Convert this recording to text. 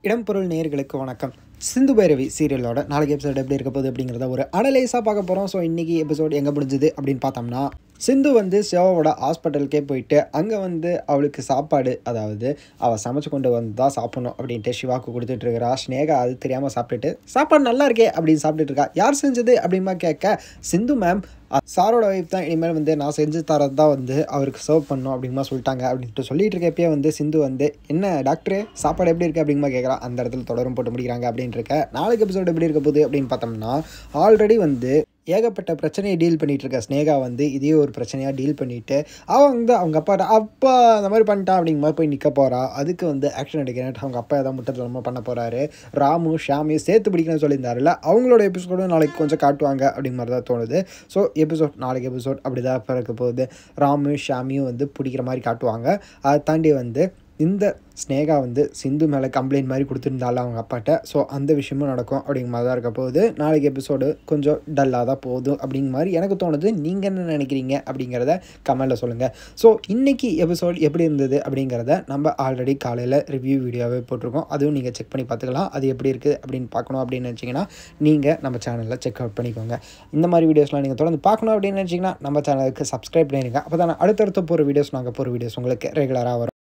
இடம்பொருள் நேயர்களுக்கு வணக்கம். சிந்து பைரவி சீரியலோட நாளைக்கு எபிசோட் எப்படி இருக்க போகுது அப்படிங்கிறத ஒரு அனலைஸாக பார்க்க போகிறோம். ஸோ இன்றைக்கி எபிசோட் எங்கே முடிஞ்சுது அப்படின்னு பார்த்தோம்னா, சிந்து சிவாவோட ஹாஸ்பிட்டலுக்கே போயிட்டு அங்கே அவளுக்கு சாப்பாடு, அதாவது அவள் சமைச்சு கொண்டு வந்து தான் சாப்பிடணும் அப்படின்ட்டு சிவாவுக்கு கொடுத்துட்ருக்கிறா. ஸ்னேகா அது தெரியாமல் சாப்பிட்டுட்டு சாப்பாடு நல்லா இருக்கே அப்படின்னு சாப்பிட்டுட்டு இருக்கா. யார் செஞ்சது அப்படிமா கேட்க, சிந்து மேம் சாரோட ஒய்ஃப் தான், இனிமேல் நான் செஞ்சு தரது தான் அவருக்கு சர்வ் பண்ணணும் அப்படிங்கமா சொல்லிட்டாங்க அப்படின்ட்டு சொல்லிட்டு இருக்கப்பயே சிந்து என்ன டாக்டரு சாப்பாடு எப்படி இருக்குது அப்படிங்கமா கேட்குறா. அந்த இடத்துல தொடரும் போட்டு முடிக்கிறாங்க அப்படின்னு இருக்க. நாளைக்கு எபிசோடு எப்படி இருக்க போகுது அப்படின்னு பார்த்தோம்னா, ஆல்ரெடி ஏகப்பட்ட பிரச்சனையை டீல் பண்ணிகிட்டு இருக்க ஸ்னேகா இதையே ஒரு பிரச்சனையாக டீல் பண்ணிவிட்டு அவங்க அப்பா அந்த மாதிரி பண்ணிட்டான் அப்படிங்கிற மாதிரி போய் நிற்க போகிறா. அதுக்கு ஆக்ஷன் எடுக்கிறேன் அவங்க அப்பா ஏதாவது முட்டத்தனமாக பண்ண போகிறாரு. ராமு ஷாமியும் சேர்த்து பிடிக்கணும்னு சொல்லியிருந்தாருல, அவங்களோட எபிசோடும் நாளைக்கு கொஞ்சம் காட்டுவாங்க அப்படிங்கிற மாதிரி தான் தோணுது. ஸோ நாளைக்கு எபிசோட் அப்படி தான் இருக்க போகுது. ராமு ஷாமியும் பிடிக்கிற மாதிரி காட்டுவாங்க. அதை தாண்டி இந்த ஸ்னேகா சிந்து மேலே கம்ப்ளைண்ட் மாதிரி கொடுத்துருந்தாலும் அவங்க அப்பாட்ட. ஸோ அந்த விஷயமும் நடக்கும் அப்படிங்கிற மாதிரி தான் இருக்க போகுது. நாளைக்கு எபிசோடு கொஞ்சம் டல்லாக தான் போகுது அப்படிங்கிற மாதிரி எனக்கு தோணுது. நீங்கள் என்ன நினைக்கிறீங்க அப்படிங்கிறத கமெண்டில் சொல்லுங்கள். ஸோ இன்றைக்கி எபிசோட் எப்படி இருந்தது அப்படிங்கிறத நம்ம ஆல்ரெடி காலையில் ரிவ்யூ வீடியோவே போட்டிருக்கோம். அதுவும் நீங்கள் செக் பண்ணி பார்த்துக்கலாம். அது எப்படி இருக்குது அப்படின்னு பார்க்கணும் அப்படின்னு நினச்சிங்கன்னா நீங்கள் நம்ம சேனலில் செக் அவுட் பண்ணிக்கோங்க. இந்த மாதிரி வீடியோஸ்லாம் நீங்கள் தொடர்ந்து பார்க்கணும் அப்படின்னு நினச்சிங்கன்னா நம்ம சேனலுக்கு சப்ஸ்கிரைப் பண்ணிடுங்க. அப்போ தான் அடுத்தடுத்த போகிற வீடியோஸ் உங்களுக்கு ரெகுலராக வரும்.